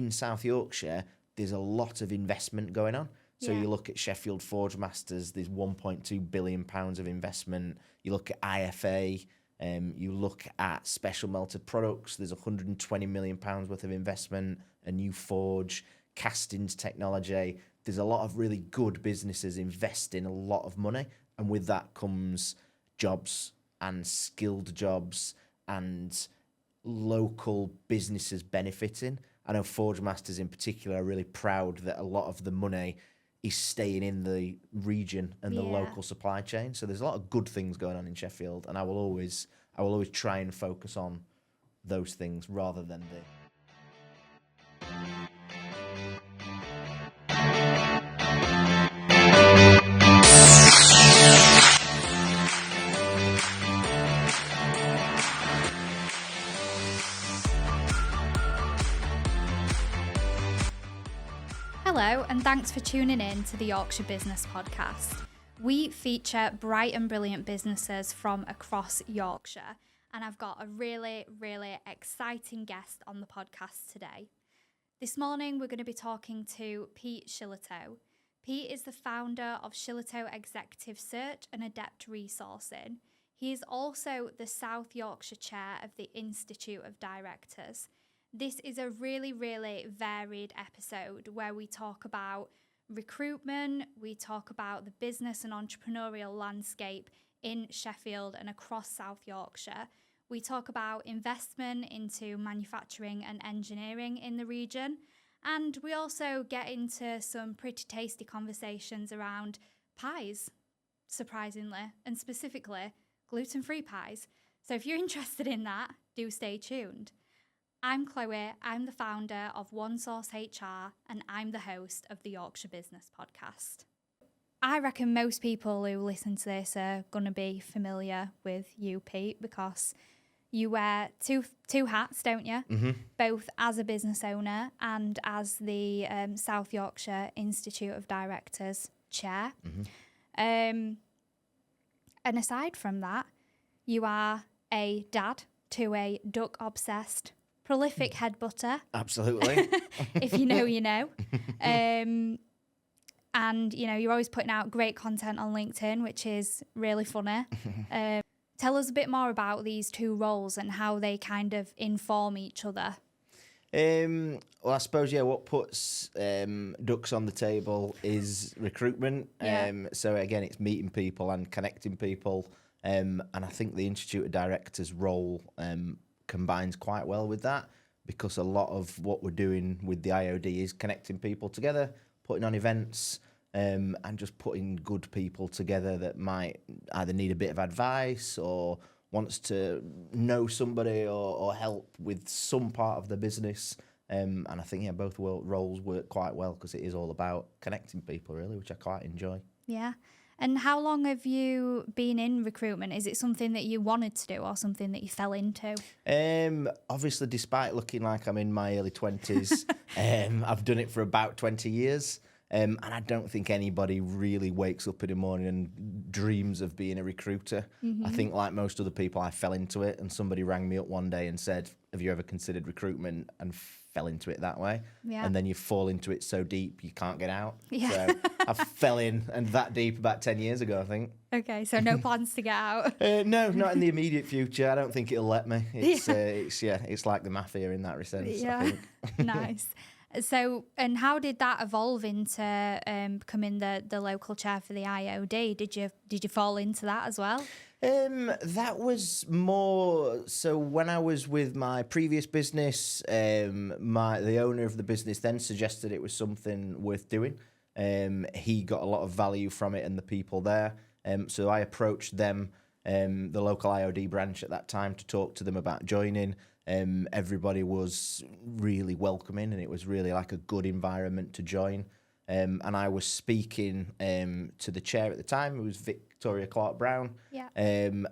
in South Yorkshire, there's a lot of investment going on. So you look at Sheffield Forgemasters, there's £1.2 billion of investment. You look at IFA, you look at special melted products, there's £120 million worth of investment, a new forge, castings technology. There's a lot of really good businesses investing a lot of money. And with that comes jobs and skilled jobs and local businesses benefiting. I know Forgemasters in particular are really proud that a lot of the money is staying in the region and the local supply chain. So there's a lot of good things going on in Sheffield, and I will always try and focus on those things rather than the... Hello, and thanks for tuning in to the Yorkshire Business Podcast. We feature bright and brilliant businesses from across Yorkshire, and I've got a really, really exciting guest on the podcast today. This morning, we're going to be talking to Pete Shillito. Pete is the founder of Shillito Executive Search and Adept Resourcing. He is also the South Yorkshire Chair of the Institute of Directors. This is a really, really varied episode where we talk about recruitment, we talk about the business and entrepreneurial landscape in Sheffield and across South Yorkshire. We talk about investment into manufacturing and engineering in the region. And we also get into some pretty tasty conversations around pies, surprisingly, and specifically gluten-free pies. So if you're interested in that, do stay tuned. I'm Chloe, I'm the founder of OneSource HR, and I'm the host of the Yorkshire Business Podcast. I reckon most people who listen to this are going to be familiar with you, Pete, because you wear two hats, don't you? Mm-hmm. Both as a business owner and as the South Yorkshire Institute of Directors Chair. Mm-hmm. And aside from that, you are a dad to a duck-obsessed prolific head butter. Absolutely. If you know, you know. And, you know, you're always putting out great content on LinkedIn, which is really funny. Tell us a bit more about these two roles and how they kind of inform each other. Well, I suppose, what puts ducks on the table is recruitment. So, again, it's meeting people and connecting people. And I think the Institute of Directors role combines quite well with that, because a lot of what we're doing with the IOD is connecting people together, putting on events, and just putting good people together that might either need a bit of advice or wants to know somebody or help with some part of the business. And I think both roles work quite well because it is all about connecting people, really, which I quite enjoy. Yeah. And how long have you been in recruitment? Is it something that you wanted to do or something that you fell into? Obviously, despite looking like I'm in my early 20s, I've done it for about 20 years. And I don't think anybody really wakes up in the morning and dreams of being a recruiter. Mm-hmm. I think like most other people, I fell into it, and somebody rang me up one day and said, have you ever considered recruitment? And fell into it that way. Yeah. And then you fall into it so deep you can't get out. Yeah. So I fell in and that deep about 10 years ago, I think. Okay, so no plans to get out? No, not in the immediate future. I don't think it'll let me. It's like the mafia in that sense, I think. Nice. So, and how did that evolve into becoming the local chair for the IOD? Did you fall into that as well? That was more so when I was with my previous business. The owner of the business then suggested it was something worth doing. He got a lot of value from it and the people there. So I approached them, the local IOD branch at that time, to talk to them about joining. Everybody was really welcoming, and it was really like a good environment to join. And I was speaking to the chair at the time, who was Victoria Clark-Brown,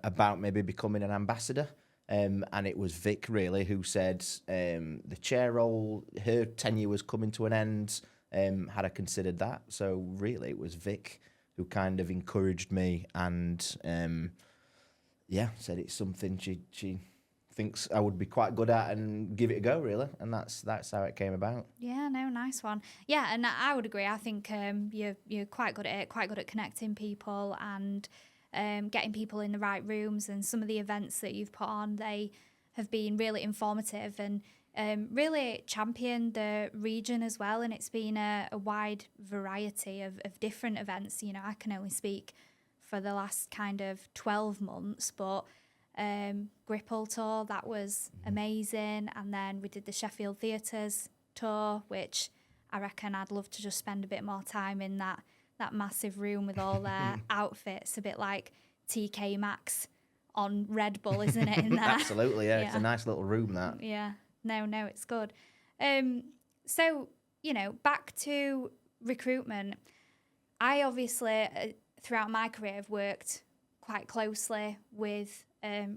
about maybe becoming an ambassador. And it was Vic, really, who said the chair role, her tenure was coming to an end. Had I considered that? So really, it was Vic who kind of encouraged me and, said it's something she thinks I would be quite good at and give it a go, really. And that's how it came about. Yeah, no, nice one. Yeah, and I would agree. I think you're quite good at it, quite good at connecting people and getting people in the right rooms. And some of the events that you've put on, they have been really informative and really championed the region as well. And it's been a wide variety of different events. You know, I can only speak for the last kind of 12 months, but Gripple tour, that was amazing. And then we did the Sheffield Theatres tour, which I reckon I'd love to just spend a bit more time in that massive room with all their outfits, a bit like TK Maxx on Red Bull, isn't it, in there? Absolutely, yeah. It's a nice little room, that. Yeah, no, it's good. So, you know, back to recruitment. I obviously, throughout my career, have worked quite closely with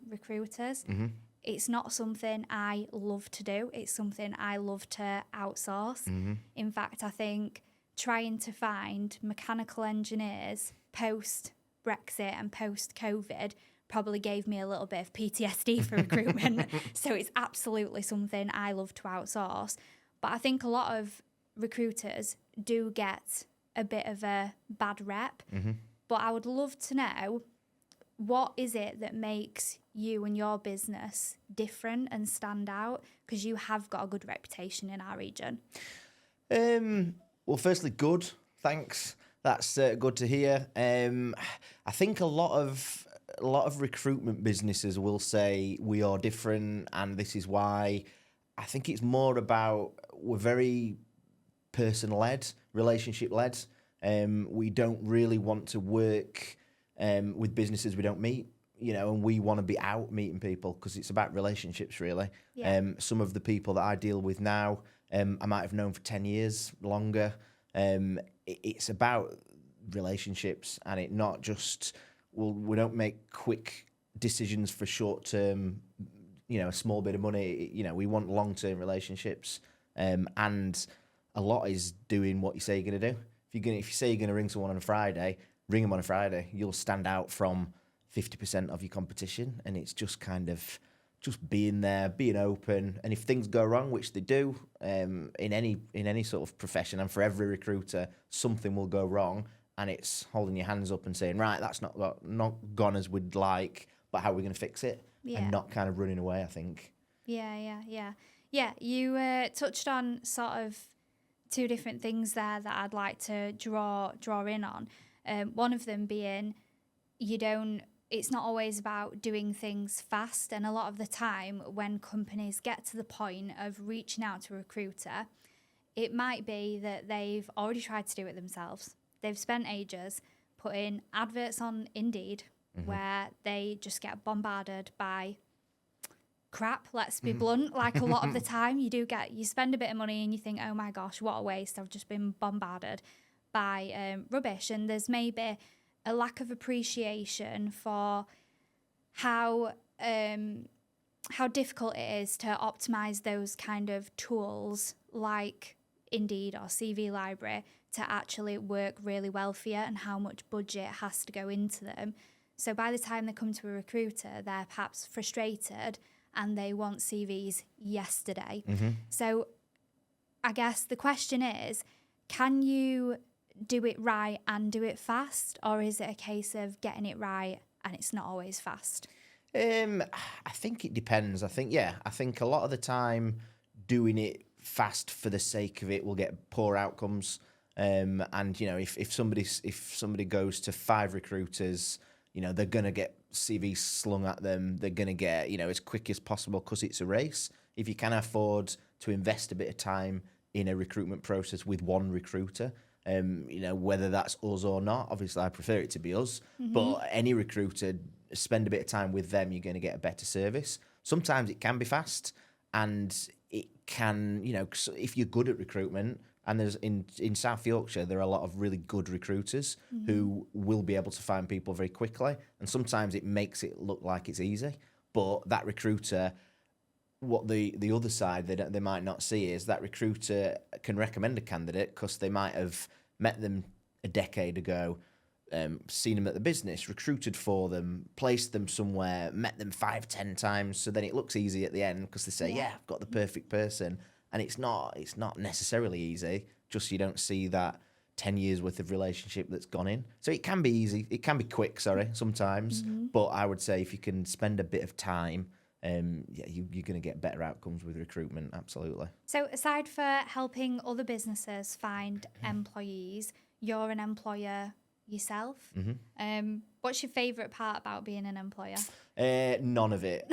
recruiters. Mm-hmm. It's not something I love to do. It's something I love to outsource. Mm-hmm. In fact, I think trying to find mechanical engineers post-Brexit and post-COVID probably gave me a little bit of PTSD for recruitment. So it's absolutely something I love to outsource. But I think a lot of recruiters do get a bit of a bad rep. Mm-hmm. But I would love to know, what is it that makes you and your business different and stand out? Because you have got a good reputation in our region. Well, firstly, good. Thanks. That's good to hear. I think a lot of recruitment businesses will say we are different, and this is why. I think it's more about, we're very person-led, relationship-led. We don't really want to work with businesses we don't meet, you know, and we want to be out meeting people because it's about relationships, really. Yeah. Some of the people that I deal with now, I might have known for 10 years, longer. It's about relationships, and it not just, well, we don't make quick decisions for short-term, you know, a small bit of money. You know, we want long-term relationships, and a lot is doing what you say you're going to do. If you say you're going to ring someone on a Friday, ring them on a Friday. You'll stand out from 50% of your competition, and it's just kind of just being there, being open. And if things go wrong, which they do, in any sort of profession, and for every recruiter, something will go wrong, and it's holding your hands up and saying, right, that's not gone as we'd like, but how are we going to fix it? Yeah. And not kind of running away, I think. Yeah. You touched on sort of two different things there that I'd like to draw in on. One of them being, it's not always about doing things fast. And a lot of the time when companies get to the point of reaching out to a recruiter, it might be that they've already tried to do it themselves. They've spent ages putting adverts on Indeed, where they just get bombarded by crap, let's be blunt. Like, a lot of the time you spend a bit of money and you think, oh my gosh, what a waste, I've just been bombarded by rubbish. And there's maybe a lack of appreciation for how difficult it is to optimize those kind of tools like Indeed or CV Library to actually work really well for you, and how much budget has to go into them. So by the time they come to a recruiter, they're perhaps frustrated and they want CVs yesterday. So I guess the question is, can you do it right and do it fast? Or is it a case of getting it right and it's not always fast? I think it depends. I think a lot of the time doing it fast for the sake of it will get poor outcomes. And, you know, if somebody goes to 5 recruiters, you know, they're going to get CVs slung at them. They're going to get, you know, as quick as possible because it's a race. If you can afford to invest a bit of time in a recruitment process with one recruiter, you know, whether that's us or not, obviously I prefer it to be us, but any recruiter, spend a bit of time with them, you're going to get a better service. Sometimes it can be fast, and it can, you know, if you're good at recruitment, and there's in South Yorkshire, there are a lot of really good recruiters who will be able to find people very quickly. And sometimes it makes it look like it's easy. But that recruiter, what the other side they might not see is that recruiter can recommend a candidate because they might have met them a decade ago, seen them at the business, recruited for them, placed them somewhere, met them 5-10 times. So then it looks easy at the end because they say, yeah, I've got the perfect person. And it's not necessarily easy. Just you don't see that 10 years worth of relationship that's gone in. So it can be easy. It can be quick, sometimes. But I would say if you can spend a bit of time, you're going to get better outcomes with recruitment. Absolutely. So aside for helping other businesses find employees, you're an employer yourself. What's your favourite part about being an employer? None of it.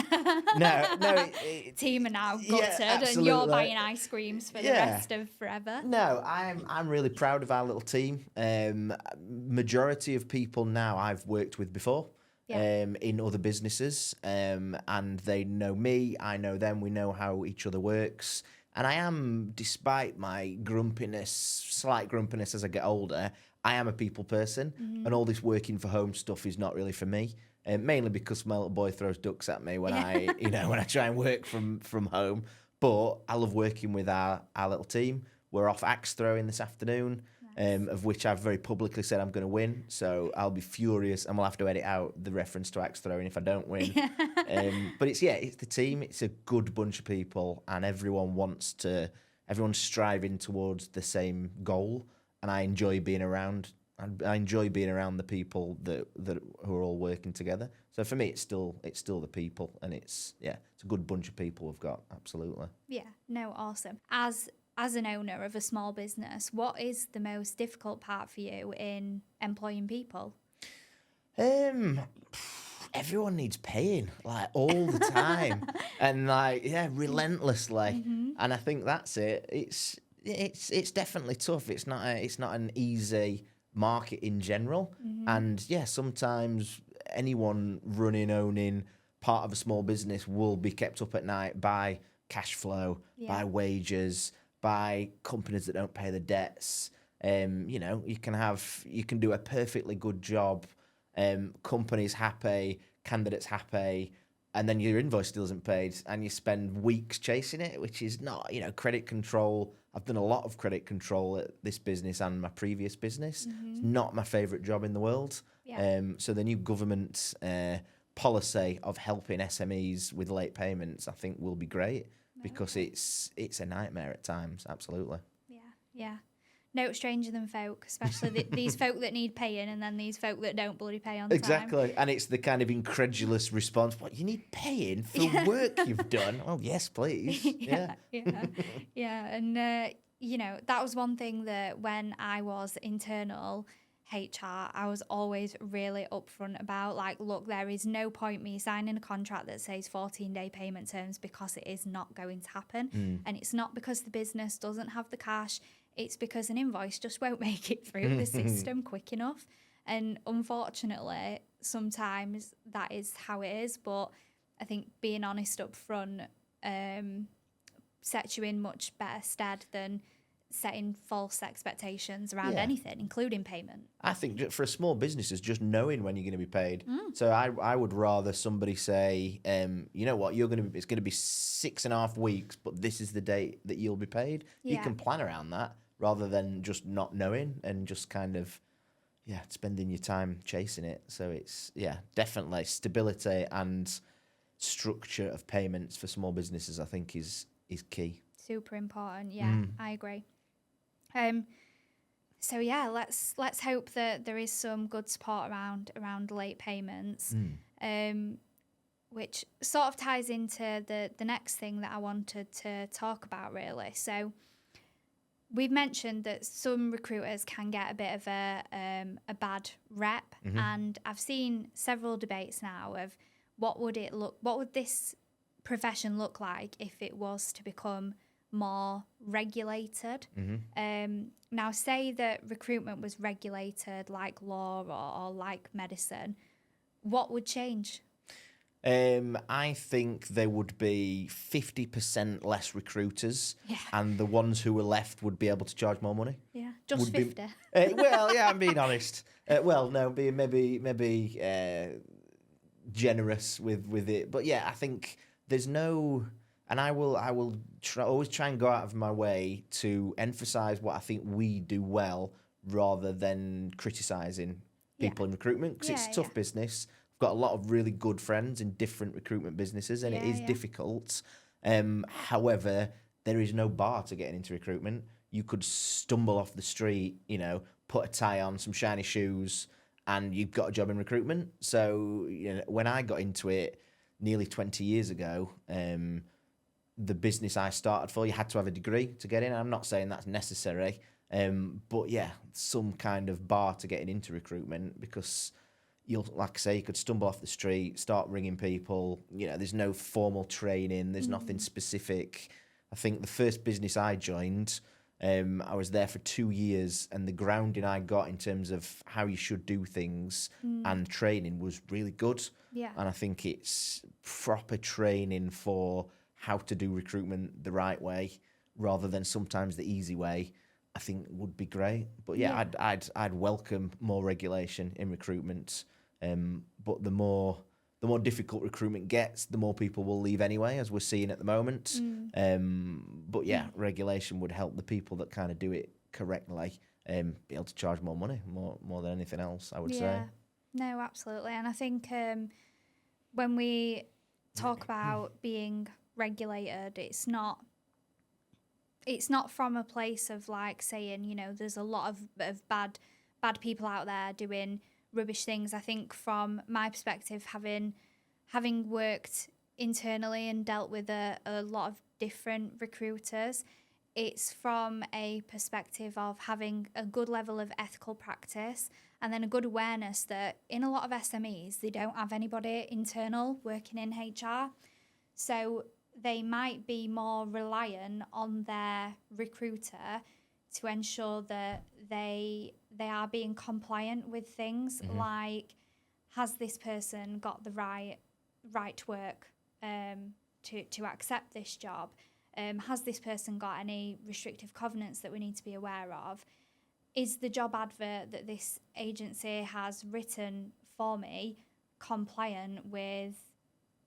No. Team are now gutted, and you're buying ice creams for the rest of forever. No, I'm really proud of our little team. Majority of people now I've worked with before. In other businesses, and they know me, I know them, we know how each other works. And I am, despite my slight grumpiness as I get older, I am a people person, and all this working for home stuff is not really for me. Mainly because my little boy throws ducks at me when I try and work from home. But I love working with our little team. We're off axe throwing this afternoon. Of which I've very publicly said I'm going to win. So I'll be furious and we'll have to edit out the reference to axe throwing if I don't win. But it's the team. It's a good bunch of people and everyone's striving towards the same goal. And I enjoy being around. I enjoy being around the people that who are all working together. So for me, it's still the people, and it's a good bunch of people we've got. Absolutely. Yeah. No. Awesome. As an owner of a small business, what is the most difficult part for you in employing people? Everyone needs paying, like all the time, and relentlessly. And I think that's it. It's definitely tough. It's not an easy market in general. And sometimes anyone owning part of a small business will be kept up at night by cash flow, by wages, by companies that don't pay the debts. You can do a perfectly good job, companies happy, candidates happy, and then your invoice still isn't paid, and you spend weeks chasing it, which is not, credit control. I've done a lot of credit control at this business and my previous business. It's not my favourite job in the world. So the new government policy of helping SMEs with late payments, I think, will be great. Because it's a nightmare at times, absolutely. Yeah. No stranger than folk, especially these folk that need paying, and then these folk that don't bloody pay on time. Exactly, and it's the kind of incredulous response. What, you need paying for work you've done? Oh, yes, please. Yeah. And that was one thing that when I was internal HR, I was always really upfront about, look, there is no point me signing a contract that says 14-day payment terms, because it is not going to happen. And it's not because the business doesn't have the cash, it's because an invoice just won't make it through the system quick enough. And unfortunately, sometimes that is how it is. But I think being honest up front sets you in much better stead than setting false expectations around anything, including payment. I think for a small business, it's just knowing when you're going to be paid. So I would rather somebody say, you know what, it's going to be 6.5 weeks, but this is the date that you'll be paid. You can plan around that rather than just not knowing and just kind of spending your time chasing it. So it's definitely stability and structure of payments for small businesses, I think, is key. Super important. I agree. So let's hope that there is some good support around late payments, which sort of ties into the next thing that I wanted to talk about, really. So we've mentioned that some recruiters can get a bit of a bad rep, and I've seen several debates now of what would this profession look like if it was to become more regulated. Now, say that recruitment was regulated like law or like medicine, what would change? I think there would be 50% less recruiters, and the ones who were left would be able to charge more money. Just 50. I'm being honest. Being maybe generous with it, but I think there's no. And I will always try and go out of my way to emphasise what I think we do well, rather than criticising people in recruitment because it's a tough business. I've got a lot of really good friends in different recruitment businesses, and it is difficult. However, there is no bar to getting into recruitment. You could stumble off the street, put a tie on, some shiny shoes, and you've got a job in recruitment. So when I got into it nearly 20 years ago, the business I started for, you had to have a degree to get in. I'm not saying that's necessary, but yeah, some kind of bar to getting into recruitment, because like I say, you could stumble off the street, start ringing people. There's no formal training. There's nothing specific. I think the first business I joined, I was there for 2 years, and the grounding I got in terms of how you should do things and training was really good. Yeah. And I think it's proper training for how to do recruitment the right way rather than sometimes the easy way, I think would be great. But yeah. I'd welcome more regulation in recruitment. But the more difficult recruitment gets, the more people will leave anyway, as we're seeing at the moment. But yeah, regulation would help the people that kind of do it correctly be able to charge more money, more than anything else, I would say. No, absolutely. And I think when we talk about being regulated, it's not from a place of like saying, there's a lot of bad people out there doing rubbish things. I think from my perspective, having worked internally and dealt with a lot of different recruiters, it's from a perspective of having a good level of ethical practice and then a good awareness that in a lot of SMEs, they don't have anybody internal working in HR. So they might be more reliant on their recruiter to ensure that they are being compliant with things, like, has this person got the right to work to accept this job? Has this person got any restrictive covenants that we need to be aware of? Is the job advert that this agency has written for me compliant with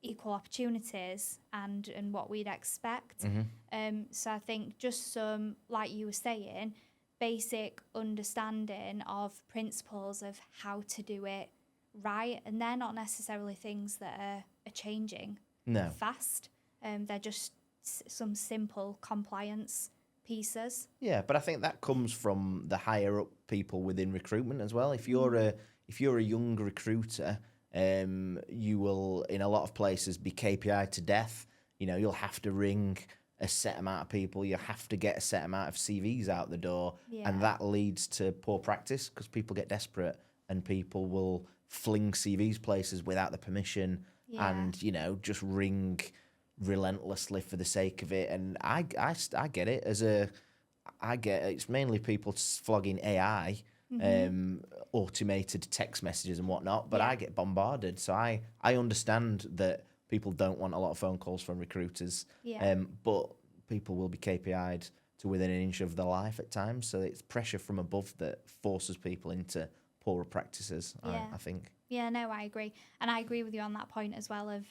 equal opportunities and what we'd expect? So I think just some, like you were saying, basic understanding of principles of how to do it right, and they're not necessarily things that are changing fast. They're just some simple compliance pieces. Yeah, but I think that comes from the higher up people within recruitment as well. If you're a young recruiter, you will in a lot of places be KPI to death. You'll have to ring a set amount of people, you have to get a set amount of CVs out the door, and that leads to poor practice because people get desperate and people will fling CVs places without the permission and just ring relentlessly for the sake of it. And I get it. It's mainly people flogging AI, automated text messages and whatnot, but I get bombarded, so I understand that people don't want a lot of phone calls from recruiters, but people will be KPI'd to within an inch of their life at times, so it's pressure from above that forces people into poorer practices, I think. Yeah, no, I agree. And I agree with you on that point as well of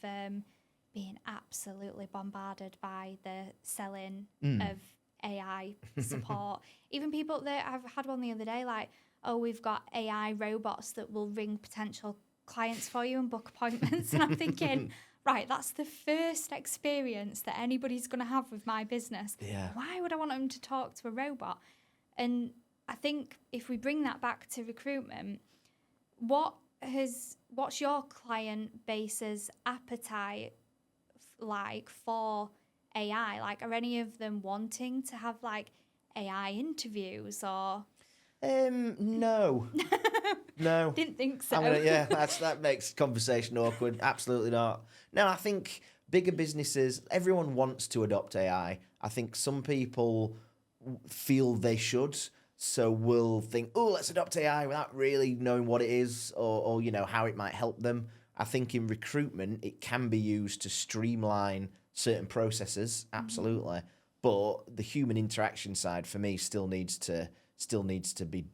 being absolutely bombarded by the selling of AI support. Even people that I've had one the other day, like, oh, we've got AI robots that will ring potential clients for you and book appointments. And I'm thinking, right, that's the first experience that anybody's going to have with my business. Yeah. Why would I want them to talk to a robot? And I think if we bring that back to recruitment, what's your client base's appetite like for AI? Like, are any of them wanting to have like AI interviews or? No. No. Didn't think so. That makes conversation awkward. Absolutely not. No, I think bigger businesses, everyone wants to adopt AI. I think some people feel they should, so will think, oh, let's adopt AI without really knowing what it is or how it might help them. I think in recruitment, it can be used to streamline certain processes, absolutely. But the human interaction side for me still needs to be,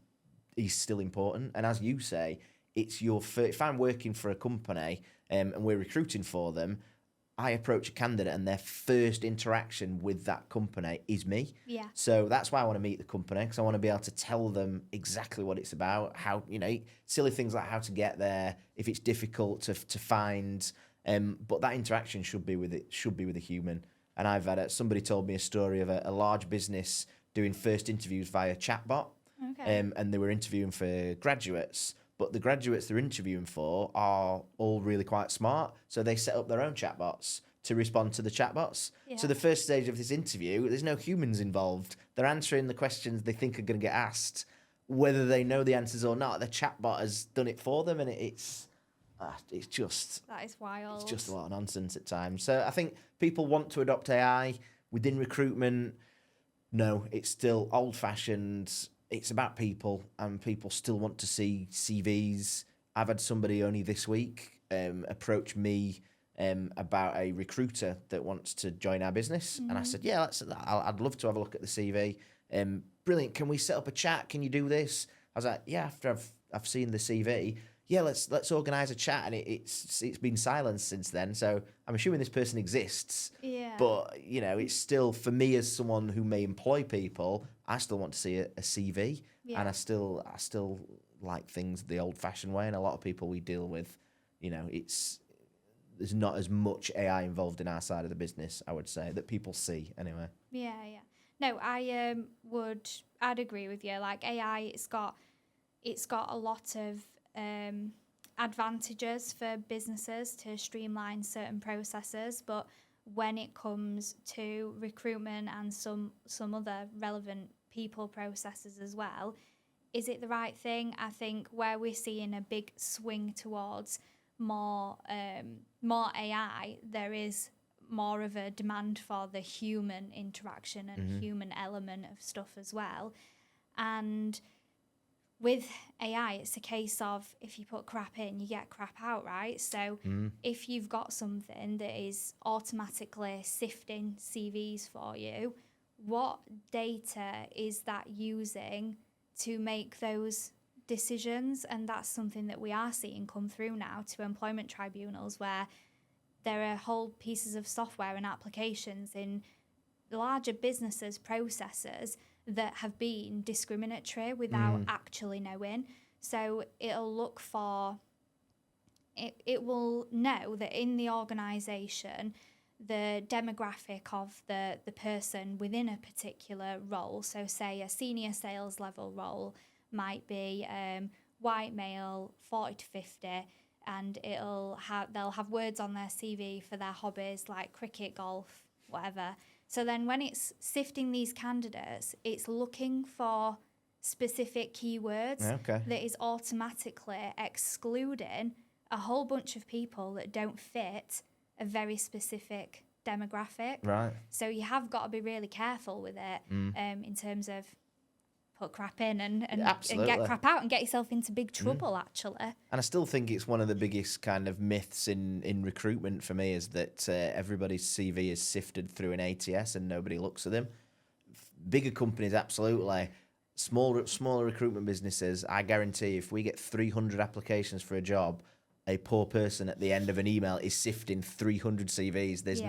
is still important. And as you say, it's if I'm working for a company and we're recruiting for them, I approach a candidate and their first interaction with that company is me. Yeah. So that's why I want to meet the company, because I want to be able to tell them exactly what it's about, how, silly things like how to get there, if it's difficult to find. But that interaction should be with a human. And I've had somebody told me a story of a large business doing first interviews via chatbot. Okay. And they were interviewing for graduates. But the graduates they're interviewing for are all really quite smart. So they set up their own chatbots to respond to the chatbots. Yeah. So the first stage of this interview, there's no humans involved. They're answering the questions they think are going to get asked. Whether they know the answers or not, the chatbot has done it for them. And it's just... That is wild. It's just a lot of nonsense at times. So I think people want to adopt AI within recruitment. No, it's still old-fashioned. It's about people, and people still want to see CVs. I've had somebody only this week approach me about a recruiter that wants to join our business. And I said, yeah, I'd love to have a look at the CV. Brilliant. Can we set up a chat? Can you do this? I was like, yeah, after I've seen the CV, yeah, let's organise a chat. And it's been silenced since then. So I'm assuming this person exists. Yeah. But, it's still, for me as someone who may employ people, I still want to see a CV. Yeah. And I still like things the old-fashioned way. And a lot of people we deal with, there's not as much AI involved in our side of the business, I would say, that people see anyway. Yeah. No, I'd agree with you. Like AI, it's got a lot of advantages for businesses to streamline certain processes, but when it comes to recruitment and some other relevant people processes as well, is it the right thing? I think where we're seeing a big swing towards more AI, there is more of a demand for the human interaction and human element of stuff as well. And with AI, it's a case of if you put crap in, you get crap out, right? So if you've got something that is automatically sifting CVs for you, what data is that using to make those decisions? And that's something that we are seeing come through now to employment tribunals, where there are whole pieces of software and applications in larger businesses, processes that have been discriminatory without actually knowing. So it will know that in the organisation, the demographic of the person within a particular role, so say a senior sales level role might be white male, 40 to 50, and they'll have words on their CV for their hobbies like cricket, golf, whatever. So then when it's sifting these candidates, it's looking for specific keywords that is automatically excluding a whole bunch of people that don't fit a very specific demographic. Right. So you have got to be really careful with it in terms of put crap in and get crap out and get yourself into big trouble, actually. And I still think it's one of the biggest kind of myths in recruitment for me is that everybody's CV is sifted through an ATS and nobody looks at them. Bigger companies, absolutely. Smaller recruitment businesses, I guarantee if we get 300 applications for a job, a poor person at the end of an email is sifting 300 CVs. There's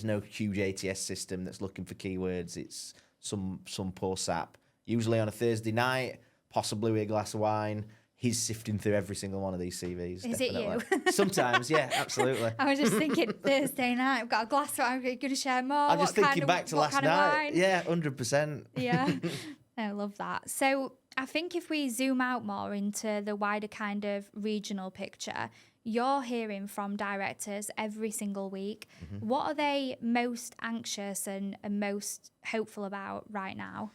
no huge ATS system that's looking for keywords. It's some poor sap. Usually on a Thursday night, possibly with a glass of wine, he's sifting through every single one of these CVs. Is definitely. it you? Sometimes, yeah, absolutely. I was just thinking Thursday night, I've got a glass of wine, I'm going to share more. I'm just thinking back to last night. Yeah, 100%. Yeah, I love that. So I think if we zoom out more into the wider kind of regional picture, you're hearing from directors every single week. What are they most anxious and most hopeful about right now?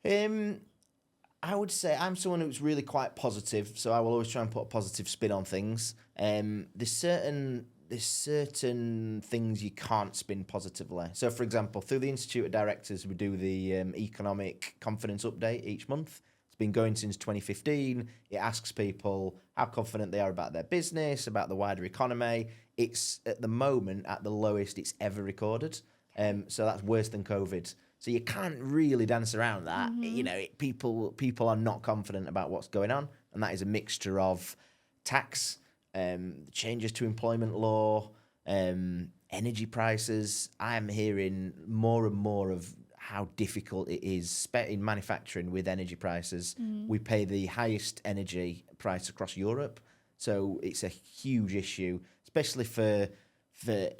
I would say I'm someone who's really quite positive, so I will always try and put a positive spin on things. There's certain things you can't spin positively. So, for example, through the Institute of Directors, we do the economic confidence update each month. It's been going since 2015. It asks people how confident they are about their business, about the wider economy. It's at the moment at the lowest it's ever recorded. So that's worse than COVID. So you can't really dance around that. People are not confident about what's going on, and that is a mixture of tax, changes to employment law, Energy prices. I am hearing more and more of how difficult it is in manufacturing with energy prices. We pay the highest energy price across Europe, so it's a huge issue, especially for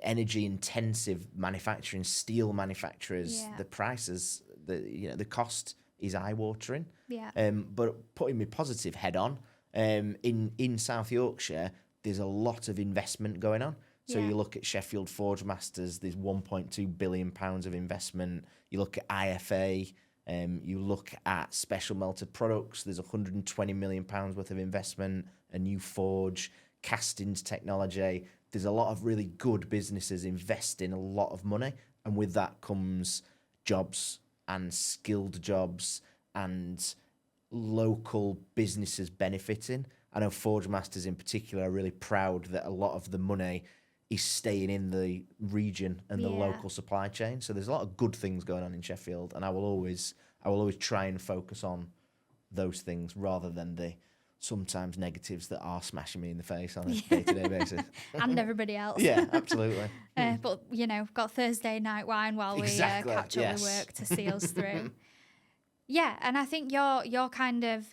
energy intensive manufacturing, steel manufacturers. Yeah. The prices, the cost is eye watering. Yeah. But putting my positive head on, in South Yorkshire, there's a lot of investment going on. So you look at Sheffield Forgemasters, there's £1.2 billion of investment. You look at IFA, you look at special melted products, there's £120 million worth of investment, a new forge, castings technology. There's a lot of really good businesses investing a lot of money. And with that comes jobs and skilled jobs and local businesses benefiting. I know Forgemasters in particular are really proud that a lot of the money is staying in the region and the local supply chain. So there's a lot of good things going on in Sheffield, and I will always try and focus on those things rather than the sometimes negatives that are smashing me in the face on a day-to-day basis. And everybody else. Yeah, absolutely. But, we've got Thursday night wine while we catch up with work to see us through. Yeah, and I think your kind of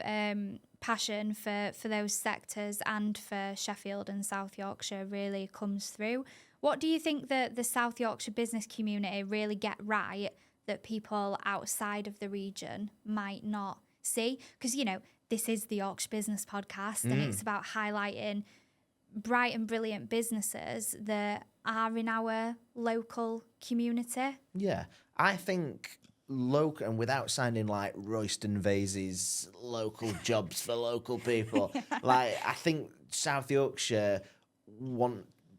passion for those sectors and for Sheffield and South Yorkshire really comes through. What do you think that the South Yorkshire business community really get right that people outside of the region might not see? Because, this is the Yorkshire Business Podcast and it's about highlighting bright and brilliant businesses that are in our local community. Yeah, I think local, and without sounding like Royston Vase's local jobs for local people, I think South Yorkshire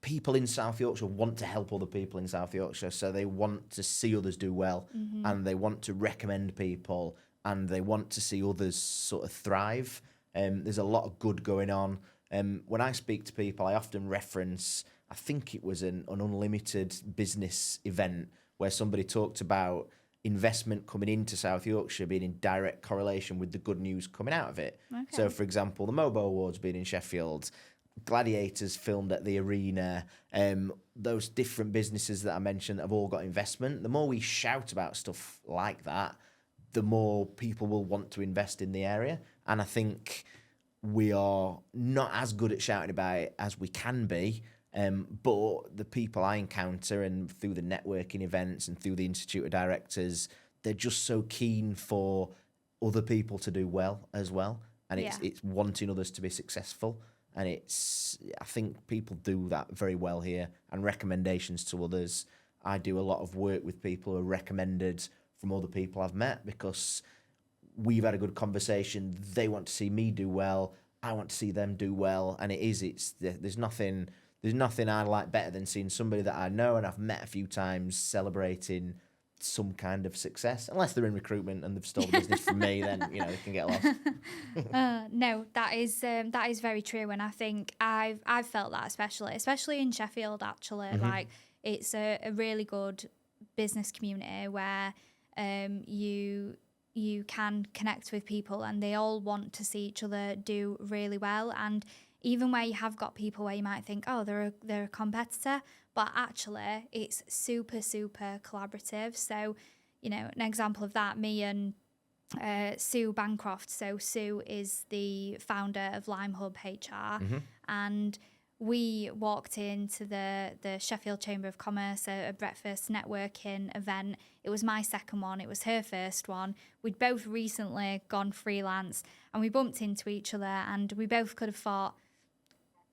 people in South Yorkshire want to help other people in South Yorkshire, so they want to see others do well, and they want to recommend people, and they want to see others sort of thrive. There's a lot of good going on. When I speak to people, I often reference, I think it was an unlimited business event where somebody talked about investment coming into South Yorkshire being in direct correlation with the good news coming out of it. Okay. So, for example, the MOBO Awards being in Sheffield, Gladiators filmed at the Arena, those different businesses that I mentioned have all got investment. The more we shout about stuff like that, the more people will want to invest in the area. And I think we are not as good at shouting about it as we can be. But the people I encounter and through the networking events and through the Institute of Directors, they're just so keen for other people to do well as well. And it's wanting others to be successful. And I think people do that very well here. And recommendations to others. I do a lot of work with people who are recommended from other people I've met because we've had a good conversation. They want to see me do well. I want to see them do well. And there's nothing I like better than seeing somebody that I know and I've met a few times celebrating some kind of success. Unless they're in recruitment and they've stolen business from me, then they can get lost. No, that is very true, and I think I've felt that especially in Sheffield. Actually, like it's a really good business community where you can connect with people and they all want to see each other do really well. And even where you have got people where you might think, oh, they're a competitor, but actually it's super, super collaborative. So, an example of that, me and Sue Bancroft. So Sue is the founder of Lime Hub HR, and we walked into the Sheffield Chamber of Commerce, a breakfast networking event. It was my second one. It was her first one. We'd both recently gone freelance, and we bumped into each other, and we both could have thought,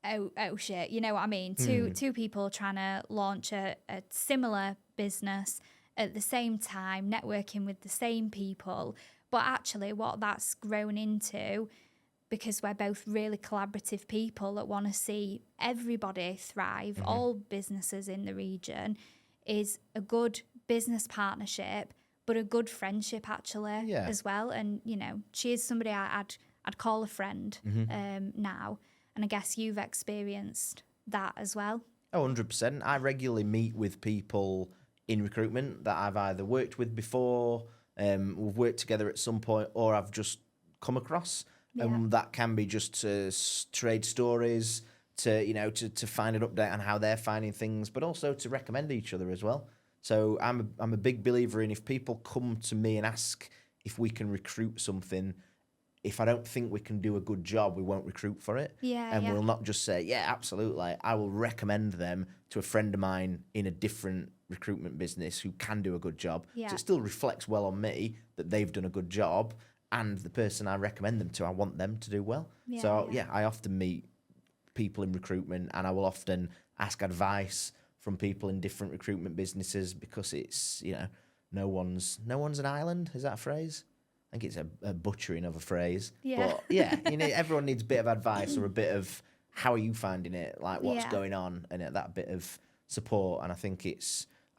oh shit, you know what I mean? Two people trying to launch a similar business at the same time, networking with the same people. But actually what that's grown into, because we're both really collaborative people that want to see everybody thrive, all businesses in the region, is a good business partnership, but a good friendship actually as well. And, she is somebody I'd call a friend now. And I guess you've experienced that as well. Oh, 100%. I regularly meet with people in recruitment that I've either worked with before, we've worked together at some point, or I've just come across. And that can be just to trade stories, to find an update on how they're finding things, but also to recommend each other as well. So I'm a big believer in, if people come to me and ask if we can recruit something, if I don't think we can do a good job, we won't recruit for it. We'll not just say, yeah, absolutely. I will recommend them to a friend of mine in a different recruitment business who can do a good job. Yeah. So it still reflects well on me that they've done a good job, and the person I recommend them to, I want them to do well. I often meet people in recruitment, and I will often ask advice from people in different recruitment businesses, because it's, no one's an island. Is that a phrase? I think it's a butchering of a phrase. Yeah. But everyone needs a bit of advice or a bit of, how are you finding it? Like, what's going on? And that bit of support. And I think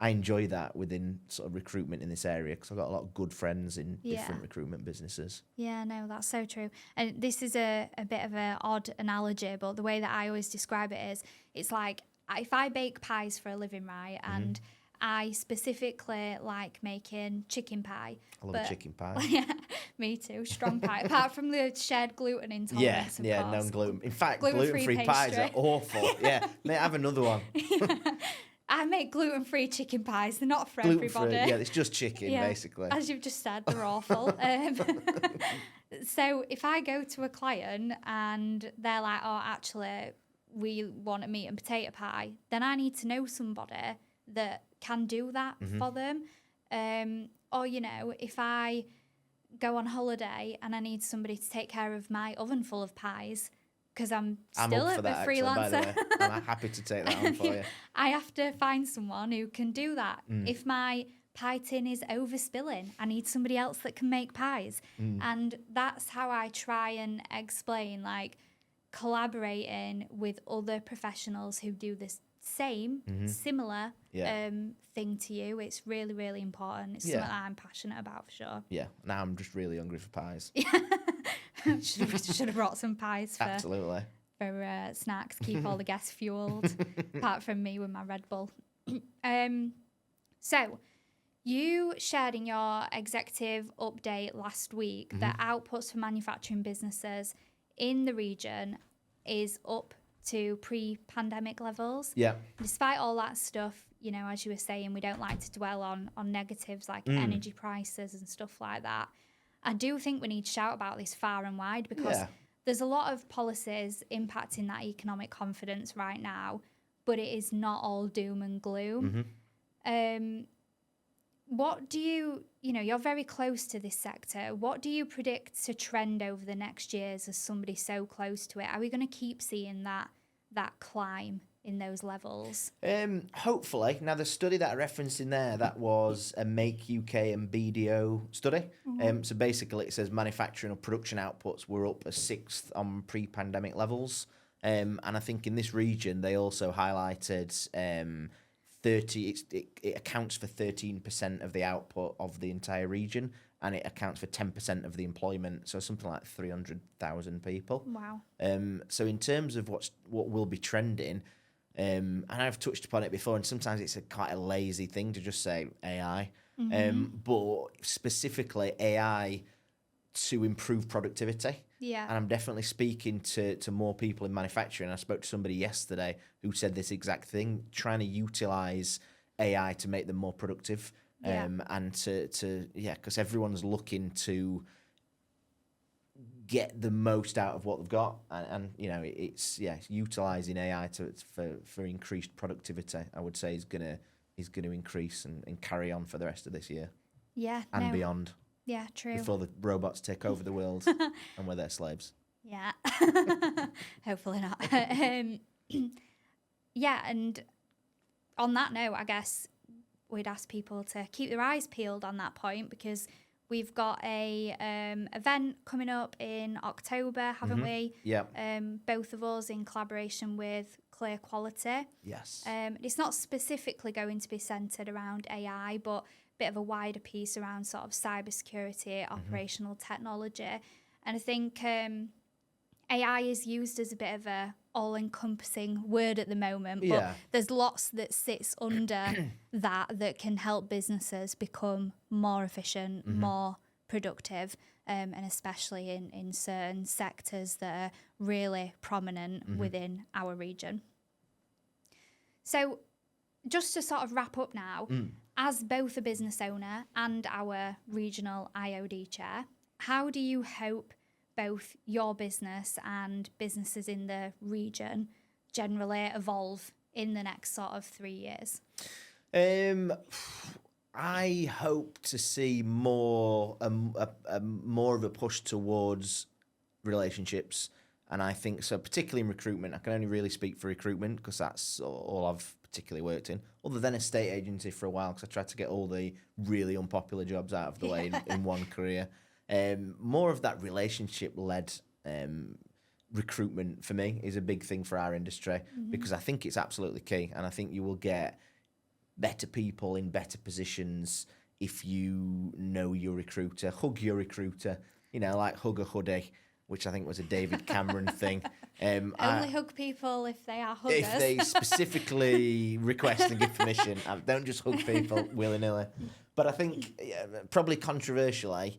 I enjoy that within sort of recruitment in this area, because I've got a lot of good friends in different recruitment businesses. Yeah, no, that's so true. And this is a bit of an odd analogy, but the way that I always describe it is, it's like, if I bake pies for a living, right, and I specifically like making chicken pie. I love a chicken pie. Yeah, me too. Strong pie. Apart from the shared gluten intolerance, of course. Non-gluten. In fact, gluten-free pies are awful. Yeah, may I have another one? I make gluten-free chicken pies. They're not for everybody. Yeah, it's just chicken, basically. As you've just said, they're awful. So if I go to a client and they're like, oh, actually, we want a meat and potato pie, then I need to know somebody that can do that for them. Or, if I go on holiday and I need somebody to take care of my oven full of pies, because I'm still a freelancer. Actually, by the way. I'm happy to take that on for you. I have to find someone who can do that. If my pie tin is overspilling, I need somebody else that can make pies. And that's how I try and explain, like, collaborating with other professionals who do this similar thing to you. It's really, really important. It's something that I'm passionate about, for sure. Yeah, now I'm just really hungry for pies. Should have brought some pies Absolutely. For snacks, keep all the guests fueled, apart from me with my Red Bull. So you shared in your executive update last week that outputs for manufacturing businesses in the region is up to pre-pandemic levels. Yeah. Despite all that stuff, as you were saying, we don't like to dwell on negatives like energy prices and stuff like that. I do think we need to shout about this far and wide, because there's a lot of policies impacting that economic confidence right now, but it is not all doom and gloom. What do you're very close to this sector. What do you predict to trend over the next years as somebody so close to it? Are we going to keep seeing that climb in those levels? Hopefully. Now, the study that I referenced in there, that was a Make UK and BDO study. So basically it says manufacturing or production outputs were up a sixth on pre-pandemic levels. And I think in this region, they also highlighted... it accounts for 13% of the output of the entire region, and it accounts for 10% of the employment, so something like 300,000 people. Wow. So in terms of what will be trending, and I've touched upon it before, and sometimes it's quite a lazy thing to just say AI, but specifically AI to improve productivity. Yeah. And I'm definitely speaking to more people in manufacturing. I spoke to somebody yesterday who said this exact thing, trying to utilize AI to make them more productive. And because everyone's looking to get the most out of what they've got. And it's utilizing AI for increased productivity, I would say is gonna increase and carry on for the rest of this year. Yeah. And beyond. Yeah, true. Before the robots take over the world and we're their slaves. Yeah. Hopefully not. And on that note, I guess we'd ask people to keep their eyes peeled on that point, because we've got a event coming up in October, haven't we? Yeah. Both of us in collaboration with Clear Quality. Yes. It's not specifically going to be centred around AI, but bit of a wider piece around sort of cybersecurity, operational technology. And I think AI is used as a bit of a all-encompassing word at the moment, but there's lots that sits under that can help businesses become more efficient, more productive, and especially in certain sectors that are really prominent within our region. So just to sort of wrap up now, as both a business owner and our regional IOD chair, how do you hope both your business and businesses in the region generally evolve in the next sort of 3 years? I hope to see more of a push towards relationships, and I think so, particularly in recruitment. I can only really speak for recruitment because that's all I've particularly worked in, other than estate agency for a while, because I tried to get all the really unpopular jobs out of the way in one career. More of that relationship-led recruitment for me is a big thing for our industry, because I think it's absolutely key, and I think you will get better people in better positions if you know your recruiter, hug your recruiter, like hug a hoodie, which I think was a David Cameron thing. Only hug people if they are huggers. If they specifically request and give permission. Don't just hug people willy-nilly. But I think, probably controversially,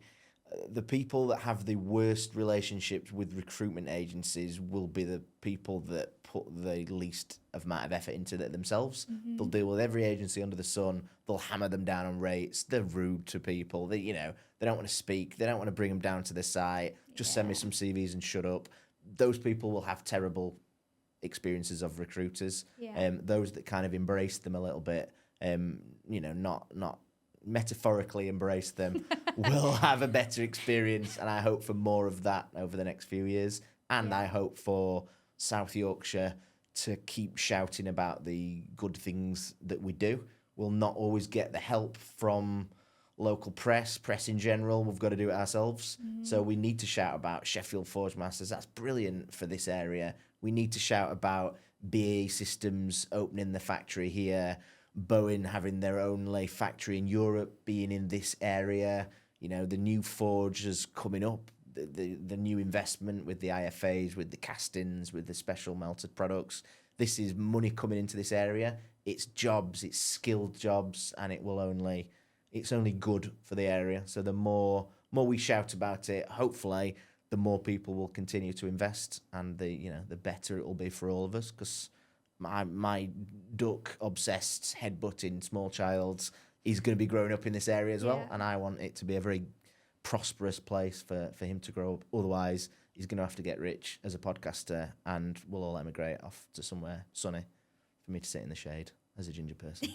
the people that have the worst relationships with recruitment agencies will be the people that put the least amount of effort into it themselves. They'll deal with every agency under the sun. They'll hammer them down on rates. They're rude to people. They don't want to speak. They don't want to bring them down to the site. Just send me some CVs and shut up. Those people will have terrible experiences of recruiters. Those that kind of embrace them a little bit, not metaphorically embrace them, will have a better experience, and I hope for more of that over the next few years. And I hope for South Yorkshire to keep shouting about the good things that we do. We'll not always get the help from local press in general. We've got to do it ourselves. So we need to shout about Sheffield Forgemasters. That's brilliant for this area. We need to shout about BAE Systems opening the factory here, Boeing having their only factory in Europe, being in this area, the new forges coming up, the new investment with the IFAs, with the castings, with the special melted products. This is money coming into this area. It's jobs, it's skilled jobs, and it's only good for the area. So the more we shout about it, hopefully, the more people will continue to invest, and the better it will be for all of us, because my duck-obsessed, headbutting small child is going to be growing up in this area as well, and I want it to be a very prosperous place for him to grow up. Otherwise, he's going to have to get rich as a podcaster, and we'll all emigrate off to somewhere sunny for me to sit in the shade as a ginger person.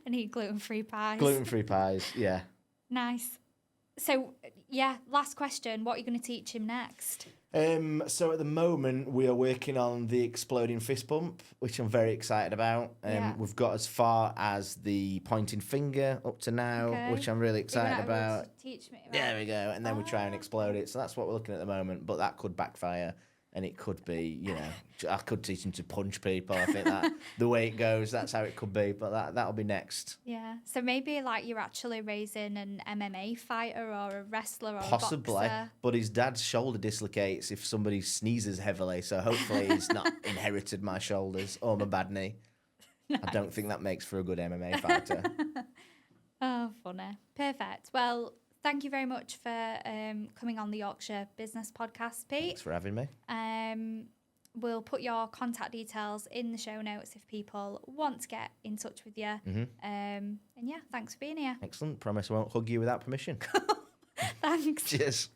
And eat gluten-free pies. Gluten-free pies, yeah. Nice. So, last question. What are you going to teach him next? So at the moment, we are working on the exploding fist bump, which I'm very excited about. We've got as far as the pointing finger up to now, which I'm really excited about. Teach me about. There we go. And then we try and explode it. So that's what we're looking at the moment. But that could backfire. And it could be, I could teach him to punch people. I think that the way it goes, that's how it could be. But that'll be next. Yeah. So maybe you're actually raising an MMA fighter or a wrestler or possibly, a boxer. But his dad's shoulder dislocates if somebody sneezes heavily. So hopefully he's not inherited my shoulders or my bad knee. Nice. I don't think that makes for a good MMA fighter. Oh, funny. Perfect. Well, thank you very much for coming on the Yorkshire Business Podcast, Pete. Thanks for having me. We'll put your contact details in the show notes if people want to get in touch with you. And thanks for being here. Excellent. Promise I won't hug you without permission. Thanks. Cheers.